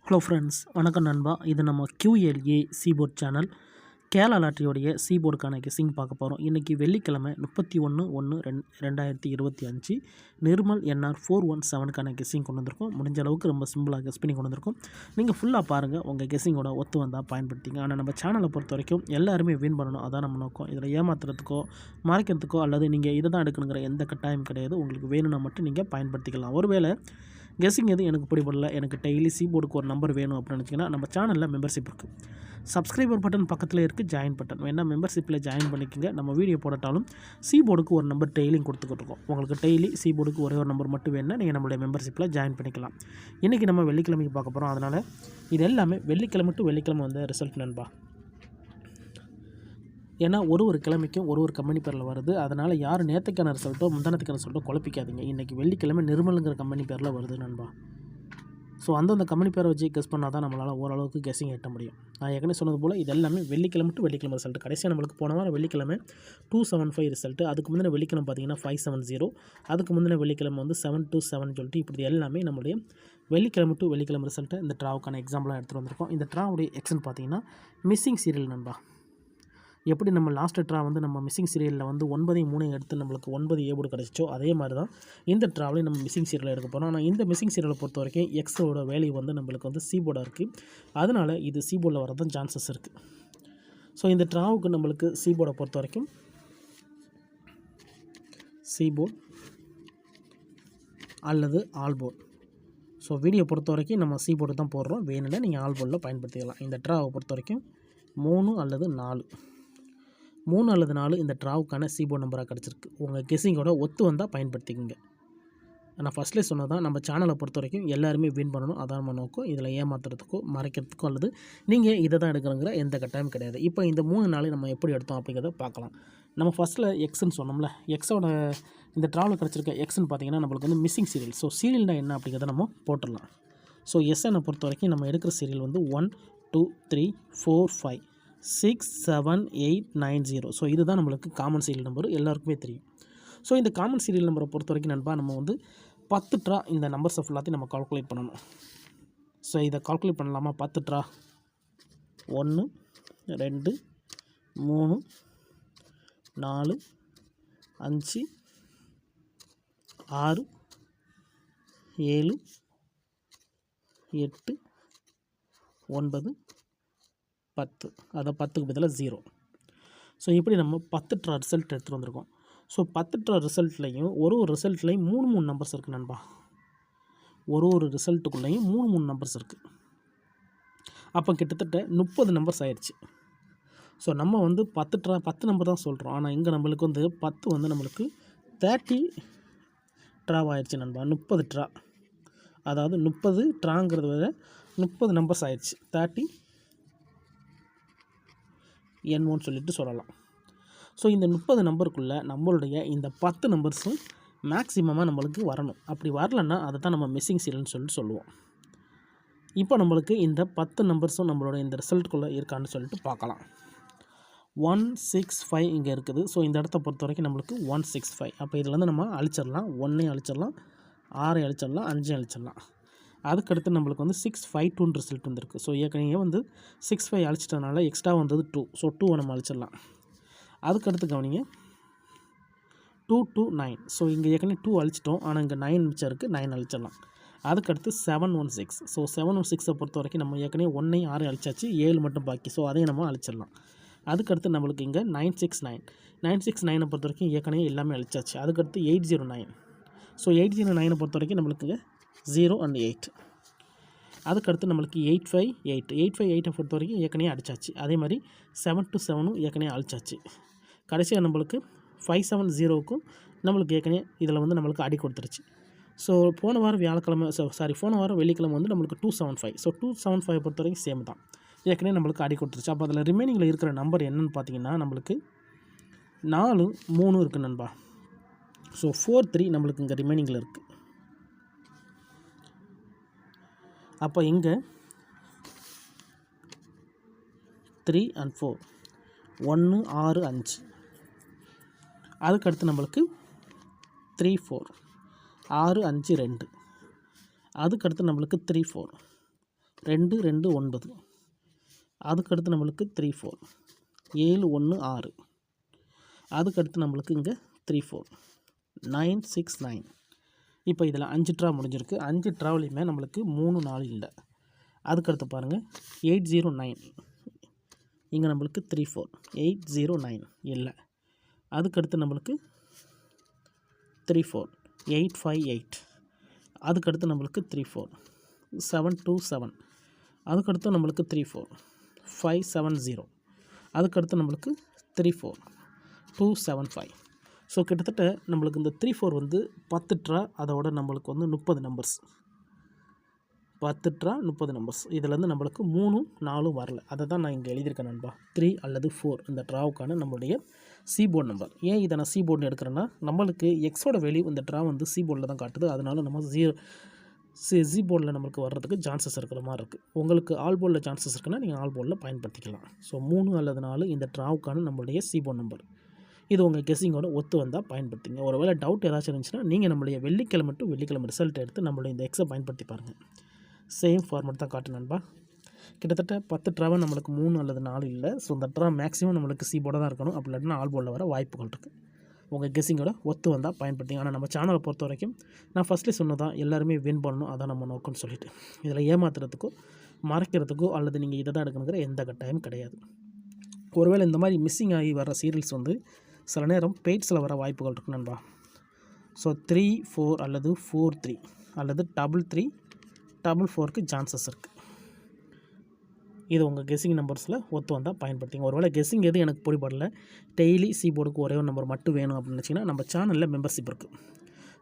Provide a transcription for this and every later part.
Hello friends, வணக்கம் நண்பா. இது நம்ம QLA சீபோர்ட் சேனல். கேரளா லாட்டரியோடைய சீபோர்டுக்கான கெஸ்ஸிங் பார்க்க போகிறோம். இன்றைக்கி வெள்ளிக்கிழமை 31/1/2025 நிர்மல் NR 417க்கான கெஸ்ஸிங் கொண்டு வந்திருக்கோம். முடிஞ்ச அளவுக்கு ரொம்ப சிம்பிளாக கெஸ் பண்ணி கொண்டு வந்திருக்கோம். நீங்கள் ஃபுல்லாக பாருங்கள், உங்கள் கெஸ்ஸிங்கோட ஒத்து வந்தால் பயன்படுத்திங்க. ஆனால் நம்ம சேனலை பொறுத்த வரைக்கும் எல்லாருமே வின் பண்ணணும், அதான் நம்ம நோக்கம். இதில் ஏமாத்துறதுக்கோ மறைக்கிறதுக்கோ அல்லது நீங்கள் இதை தான் எடுக்கணுங்கிற எந்த கட்டாயம் கிடையாது. உங்களுக்கு வேணும்னா மட்டும் நீங்கள் பயன்படுத்திக்கலாம். ஒருவேளை கெஸ்ஸிங் எதுவும் எனக்கு பிடிபடல, எனக்கு டெய்லி சீபோர்டுக்கு ஒரு நம்பர் வேணும் அப்படின்னு நினச்சிங்கன்னா நம்ம சேனலில் மெம்பர்ஷிப் இருக்குது. சப்ஸ்கிரைபர் பட்டன் பக்கத்தில் இருக்குது, ஜாயின் பட்டன் வேணால் மெம்பர்ஷிப்பில் ஜாயின் பண்ணிக்கோங்க. நம்ம வீடியோ போடட்டாலும் சீபோர்டுக்கு ஒரு நம்பர் டெய்லியும் கொடுத்துக்கிட்டு உங்களுக்கு டெய்லி சீபோர்டுக்கு ஒரே ஒரு நம்பர் மட்டும் வேணும்னா நீங்கள் நம்மளுடைய மெம்பர்ஷிப்பில் ஜாயின் பண்ணிக்கலாம். இன்றைக்கி நம்ம வெள்ளிக்கிழமைக்கு பார்க்க போகிறோம். அதனால் இது எல்லாமே வெள்ளிக்கிழமை டு வெள்ளிக்கிழமை வந்த ரிசல்ட் நண்பா. ஏன்னா ஒரு கிழமைக்கும் ஒரு கம்பெனி பேரில் வருது. அதனால் யார் நேற்றுக்கான ரிசல்ட்டோ முந்தானத்துக்கான ரிசல்ட்டோ குழப்பிக்காதீங்க. இன்றைக்கி வெள்ளிக்கிழமை நிர்மலுங்கிற கம்பெனி பேரில் வருது நண்பா. ஸோ அந்தந்த கம்பெனி பேரை வச்சு கெஸ் பண்ணால் தான் நம்மளால் ஓரளவுக்கு கெஸ்ஸிங் எட்ட முடியும். நான் ஏற்கனவே சொன்னது போல் இது எல்லாமே வெள்ளிக்கிழமை டு வெள்ளிக்கிழமை ரிசல்ட். கடைசியாக நம்மளுக்கு போன வாரம் வெள்ளிக்கிழமை 275 ரிசல்ட்டு. அதுக்கு முந்தின வெள்ளிக்கிழமை பார்த்தீங்கன்னா 570. அதுக்கு முந்தின வெள்ளிக்கிழமை வந்து 727 சொல்லிட்டு இப்படி எல்லாமே நம்மளுடைய வெள்ளிக்கிழமை டு வெள்ளிக்கிழமை ரிசல்ட்டை இந்த ட்ராவுக்கான எக்ஸாம்பிளாக எடுத்துகிட்டு வந்திருக்கோம். இந்த ட்ராவுடைய எக்ஸன் பார்த்தீங்கன்னா மிஸ்ஸிங் சீரியல் நண்பா. எப்படி நம்ம லாஸ்ட் ட்ரா வந்து நம்ம மிஸ்ஸிங் சீரியலில் வந்து 9 எடுத்து நம்மளுக்கு 9 ஏபோர்டு கிடச்சிச்சோ அதே மாதிரி தான் இந்த ட்ராவிலையும் நம்ம மிஸ்ஸிங் சீரியல் எடுக்க போகிறோம். ஆனால் இந்த மிஸ்ஸிங் சீரியலை பொறுத்த வரைக்கும் எக்ஸோட வேல்யூ வந்து நம்மளுக்கு வந்து சீபோர்டாக இருக்குது. அதனால் இது சீபோர்டில் வரதான் சான்சஸ் இருக்குது. ஸோ இந்த ட்ராவுக்கு நம்மளுக்கு சீபோர்டை பொறுத்த வரைக்கும் சீபோர்ட் அல்லது ஆல்போர்ட். ஸோ வீடியோ பொறுத்த வரைக்கும் நம்ம சீபோர்டு தான் போடுறோம். வேணும்னா நீங்கள் ஆல்போர்டில் பயன்படுத்திக்கலாம். இந்த ட்ராவை பொறுத்த வரைக்கும் 3 அல்லது 4 இந்த ட்ராவுக்கான சீபோர்ட் நம்பராக கிடச்சிருக்கு. உங்கள் கெஸ்ஸிங்கோட ஒத்து வந்தால் பயன்படுத்திக்கங்க. நான் ஃபஸ்ட்லேயே சொன்னதான், நம்ம சேனலை பொறுத்த வரைக்கும் எல்லாருமே வின் பண்ணணும், அதான் நம்ம நோக்கம். இதில் ஏமாத்துறதுக்கோ மறைக்கிறதுக்கோ அல்லது நீங்கள் இதை தான் எடுக்கணுங்கிற எந்த கட்டாயம் கிடையாது. இப்போ இந்த 3 நாளையும் நம்ம எப்படி எடுத்தோம் அப்படிங்கிறத பார்க்கலாம். நம்ம ஃபஸ்ட்டில் எக்ஸ்ன்னு சொன்னோம்ல, எக்ஸோட இந்த ட்ராவில் கிடச்சிருக்க எக்ஸ்ன்னு பார்த்தீங்கன்னா நம்மளுக்கு வந்து மிஸ்ஸிங் சீரியல். ஸோ சீரியல்னால் என்ன அப்படிங்கிறத நம்ம போட்டுடலாம். ஸோ எஸ்எனை பொறுத்த வரைக்கும் நம்ம எடுக்கிற சீரியல் வந்து 1 2 3 4 5 6 7 8 9 0. ஸோ இதுதான் நம்மளுக்கு காமன் சீரியல் நம்பர், எல்லாருக்குமே தெரியும். ஸோ இந்த காமன் சீரியல் நம்பரை பொறுத்த வரைக்கும் நண்பா, நம்ம வந்து 10 ட்ரா இந்த நம்பர்ஸை ஃபுல்லாத்தையும் நம்ம கால்குலேட் பண்ணணும். ஸோ இதை கால்குலேட் பண்ணலாமா? 10 ட்ரா 1 2 3 4 5 6 7 8 9 10. அதை 10க்கு பதிலாக 0. ஸோ இப்படி நம்ம 10 ட்ரா ரிசல்ட் எடுத்துகிட்டு வந்திருக்கோம். ஸோ 10 ட்ரா ரிசல்ட்லேயும் ஒரு ரிசல்ட்லேயும் 3 நம்பர்ஸ் இருக்குது நண்பா. ஒரு ரிசல்ட்டுக்குள்ளேயும் 3 நம்பர்ஸ் இருக்குது. அப்போ கிட்டத்தட்ட 30 நம்பர்ஸ் ஆயிடுச்சு. ஸோ நம்ம வந்து 10 நம்பர் தான் சொல்கிறோம். ஆனால் இங்கே நம்மளுக்கு வந்து 10 வந்து நம்மளுக்கு 30 ட்ராவ் ஆயிடுச்சு நண்பா. 30 ட்ரா, அதாவது 30 ட்ராங்கிறத விட 30 நம்பர்ஸ் ஆயிடுச்சு. 30 N1 சொல்லிட்டு சொல்லலாம். ஸோ இந்த 30 நம்பருக்குள்ளே நம்மளுடைய இந்த 10 நம்பர்ஸும் மேக்ஸிமமாக நம்மளுக்கு வரணும். அப்படி வரலன்னா அதை தான் நம்ம மிஸ்ஸிங் சீரியல்னு சொல்லிட்டு சொல்லுவோம். இப்போ நம்மளுக்கு இந்த 10 நம்பர்ஸும் நம்மளோட இந்த ரிசல்ட்டுக்குள்ளே இருக்கான்னு சொல்லிட்டு பார்க்கலாம். 165 இங்கே இருக்குது. ஸோ இந்த இடத்த பொறுத்த வரைக்கும் நம்மளுக்கு 165. அப்போ இதில் வந்து நம்ம அழிச்சிடலாம். 1 அழிச்சிடலாம், 6 அழிச்சிடலாம், 5 அழிச்சிடலாம். அதுக்கடுத்து நம்மளுக்கு வந்து 652 ரிசல்ட் வந்துருக்கு. ஸோ ஏற்கனவே வந்து 65 அழிச்சிட்டனால எக்ஸ்ட்ரா வந்தது 2. ஸோ 2 நம்ம அழிச்சிடலாம். அதுக்கடுத்து கவனிங்க 229. ஸோ இங்கே ஏற்கனவே 2 அழிச்சிட்டோம், ஆனால் இங்கே 9 மிச்சம் இருக்குது, 9 அழிச்சிடலாம். அதுக்கடுத்து 716. ஸோ 716 பொறுத்த வரைக்கும் நம்ம ஏற்கனவே 1 6 அழிச்சாச்சு, 7 மட்டும் பாக்கி. ஸோ அதையும் நம்ம அழிச்சிடலாம். அதுக்கடுத்து நம்மளுக்கு இங்கே 969 பொறுத்த வரைக்கும் ஏற்கனவே எல்லாமே அழிச்சாச்சு. அதுக்கடுத்து 809. ஸோ 809 பொறுத்த வரைக்கும் நம்மளுக்கு 0 and 8. அதுக்கடுத்து நம்மளுக்கு 858 பொறுத்த வரைக்கும் ஏற்கனவே அடிச்சாச்சு. அதே மாதிரி 727 ஏற்கனவே அழிச்சாச்சு. கடைசியாக நம்மளுக்கு 570க்கும் நம்மளுக்கு ஏற்கனவே இதில் வந்து நம்மளுக்கு அடி கொடுத்துருச்சு. ஸோ போன வாரம் வெள்ளிக்கிழமை வந்து நம்மளுக்கு 275. ஸோ 275 பொறுத்த வரைக்கும் சேம் தான், ஏற்கனவே நம்மளுக்கு அடி கொடுத்துருச்சு. அப்போ அதில் ரிமைனிங்கில் இருக்கிற நம்பர் என்னென்னு பார்த்தீங்கன்னா நம்மளுக்கு 4 3 இருக்குது நண்பா. ஸோ 43 நம்மளுக்கு இங்கே ரிமைனிங்கில் இருக்குது. அப்போ இங்கே 3 and 4 1 6 5. அதுக்கடுத்து நம்மளுக்கு 3 4 6 5 2. அதுக்கடுத்து நம்மளுக்கு 3 4 2 2 9. அதுக்கடுத்து நம்மளுக்கு 3 4. 7 1 6. அதுக்கடுத்து நம்மளுக்கு இங்கே 3 4. 9 6 9. இப்போ இதில் 5 ட்ரா முடிஞ்சிருக்கு. 5 ட்ராவிலையுமே நம்மளுக்கு 3 4 இல்லை. அதுக்கடுத்து பாருங்கள் 8 0 9. இங்கே நம்மளுக்கு 3 4. 8 0 9 இல்லை. அதுக்கடுத்து நம்மளுக்கு 3 4. 8 5 8. அதுக்கடுத்து நம்மளுக்கு 3 4. 7 2 7. அதுக்கடுத்து நம்மளுக்கு 3 4. 5 7 0. அதுக்கடுத்து நம்மளுக்கு 3 4. 2 7 5. ஸோ கிட்டத்தட்ட நம்மளுக்கு இந்த 3 4 வந்து 10 ட்ரா, அதோட நம்மளுக்கு வந்து 30 நம்பர்ஸ். 10 draw 30 numbers. இதிலேருந்து நம்மளுக்கு 3 4 வரல. அதை தான் நான் இங்கே எழுதியிருக்கேன் நண்பா. 3 அல்லது 4 இந்த ட்ராவுக்கான நம்மளுடைய C-போர்டு நம்பர். ஏன் இதை நான் C-போர்டுன்னு எடுக்கிறேன்னா, நம்மளுக்கு எக்ஸோட வேல்யூ இந்த ட்ரா வந்து C-போர்டில் தான் காட்டுது. அதனால நம்ம Z-போர்டில் நம்மளுக்கு வர்றதுக்கு சான்சஸ் இருக்கிற மாதிரி இருக்குது. உங்களுக்கு ஆல் போர்டில் சான்சஸ் இருக்குன்னா நீங்கள் ஆல் போர்டில் பயன்படுத்திக்கலாம். ஸோ 3 அல்லது 4 இந்த ட்ராவுக்கான நம்மளுடைய C-போர்டு நம்பர். இது உங்கள் கெஸ்ஸிங்கோட ஒத்து வந்தால் பயன்படுத்திங்க. ஒரு வேளை டவுட் ஏதாச்சும் இருந்துச்சுன்னா நீங்கள் நம்மளுடைய வெள்ளிக்கிழமை டு வெள்ளிக்கிழமை ரிசல்ட் எடுத்து நம்மளுடைய இந்த எக்ஸை பயன்படுத்தி பாருங்கள். சேம் ஃபார்மேட் தான் காட்டு நண்பா. கிட்டத்தட்ட 10 ட்ராவை நம்மளுக்கு 3 அல்லது 4 இல்லை. ஸோ இந்த ட்ரா மேக்ஸிமம் நம்மளுக்கு C-போர்டாக தான் இருக்கணும். அப்படி இல்லாட்டினா ஆல் போர்டில் வர வாய்ப்புகள் இருக்குது. உங்கள் கெஸ்ஸிங்கோட ஒத்து வந்தால் பயன்படுத்திங்க. ஆனால் நம்ம சேனலை பொறுத்த வரைக்கும் நான் ஃபஸ்ட்லேயே சொன்னதான், எல்லாருமே வின் பண்ணணும், அதான் நம்ம நோக்கம்னு சொல்லிட்டு. இதில் ஏமாத்துறதுக்கோ மறைக்கிறதுக்கோ அல்லது நீங்கள் இதை தான் எடுக்கணுங்கிற எந்த கட்டாயம் கிடையாது. ஒருவேளை இந்த மாதிரி மிஸ்ஸிங் ஆகி வர சீரியல்ஸ் வந்து சில நேரம் பெய்ட்ஸில் வர வாய்ப்புகள் இருக்கு நண்பா. ஸோ 3 4 அல்லது 4 3 அல்லது 3 3 4 4க்கு சான்சஸ் இருக்குது. இது உங்கள் கெஸ்ஸிங் நம்பர்ஸில் ஒத்து வந்தால் பயன்படுத்திங்க. ஒருவேளை கெஸ்ஸிங் எது எனக்கு பிடிபடல, டெய்லி C-போர்டுக்கு ஒரே ஒரு நம்பர் மட்டும் வேணும் அப்படின்னு நினச்சிங்கன்னா நம்ம சேனலில் மெம்பர்ஷிப் இருக்குது.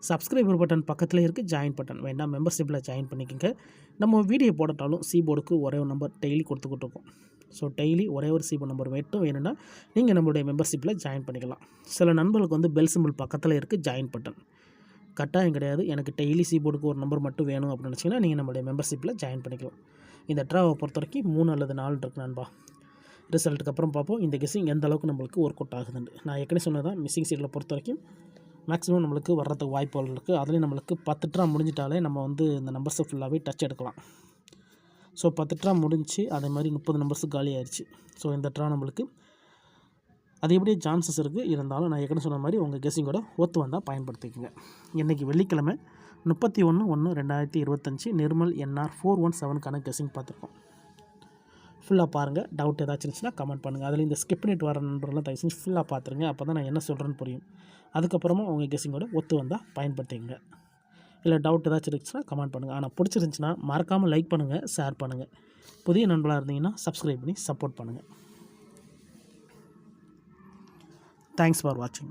சப்ஸ்கிரைபர் பட்டன் பக்கத்தில் இருக்குது, ஜாயின் பட்டன் வேண்டாம், மெம்பர்ஷிப்பில் ஜாயின் பண்ணிக்கோங்க. நம்ம வீடியோ போடட்டாலும் C-போர்டுக்கு ஒரே ஒரு நம்பர் டெய்லி கொடுத்துக்கிட்டு இருக்கோம். ஸோ டெய்லி ஒரே ஒரு C-போர்டு நம்பர் மட்டும் வேணும்னா நீங்கள் நம்மளுடைய மெம்பர்ஷிப்பில் ஜாயின் பண்ணிக்கலாம். சில நண்பர்களுக்கு வந்து பெல் சிம்பிள் பக்கத்தில் இருக்குது, ஜாயின் பட்டன் கட்டாயம் கிடையாது. எனக்கு டெய்லி C-போர்டுக்கு ஒரு நம்பர் மட்டும் வேணும் அப்படின்னு நினச்சிங்கன்னா நீங்கள் நம்மளுடைய மெம்பர்ஷிப்பில் ஜாயின் பண்ணிக்கலாம். இந்த ட்ராவை பொறுத்த வரைக்கும் 3 அல்லது 4 இருக்கு நண்பா. ரிசல்ட்டுக்கு அப்புறம் பார்ப்போம் இந்த கெஸ்ஸிங் எந்த அளவுக்கு நம்மளுக்கு ஒர்க் அவுட் ஆகுதுன்னு. நான் ஏற்கனவே சொன்னதான், மிஸ்ஸிங் சீட்டில் பொறுத்த வரைக்கும் மேக்ஸிமம் நம்மளுக்கு வர்றதுக்கு வாய்ப்புகள் இருக்குது. அதுலேயும் நம்மளுக்கு 10 ட்ரா முடிஞ்சிட்டாலே நம்ம வந்து இந்த நம்பர்ஸை ஃபுல்லாகவே டச் எடுக்கலாம். ஸோ 10 ட்ரா முடிஞ்சு அதே மாதிரி 30 நம்பர்ஸு காலி ஆயிடுச்சு. ஸோ இந்த ட்ரா நம்மளுக்கு அது எப்படியே சான்சஸ் இருக்குது. இருந்தாலும் நான் ஏற்கனவே சொன்ன மாதிரி உங்கள் கெஸ்ஸிங்கோட ஒத்து வந்தால் பயன்படுத்திக்கோங்க. இன்றைக்கி வெள்ளிக்கிழமை 31/1/2025 நிர்மல் NR 417க்கான கெஸ்ஸிங் பார்த்துருக்கோம். ஃபுல்லாக பாருங்கள். டவுட் ஏதாச்சும் இருந்துச்சுன்னா கமெண்ட் பண்ணுங்கள். அதில் இந்த ஸ்கிப் பண்ணிட்டு வர நண்பர்கள்லாம் தயவு செஞ்சு ஃபுல்லாக பார்த்துருங்க. அப்போ தான் நான் என்ன சொல்கிறேன்னு புரியும். அதுக்கப்புறமா உங்கள் கெஸ்ஸிங்கோட ஒத்து வந்தால் பயன்படுத்திங்க. இல்லை டவுட் ஏதாச்சும் இருந்துச்சுன்னா கமெண்ட் பண்ணுங்கள். ஆனால் பிடிச்சிருந்துச்சுன்னா மறக்காமல் லைக் பண்ணுங்கள், ஷேர் பண்ணுங்கள். புதிய நண்பர்களாக இருந்தீங்கன்னா சப்ஸ்கிரைப் பண்ணி சப்போர்ட் பண்ணுங்கள். தேங்க்ஸ் ஃபார் வாட்சிங்.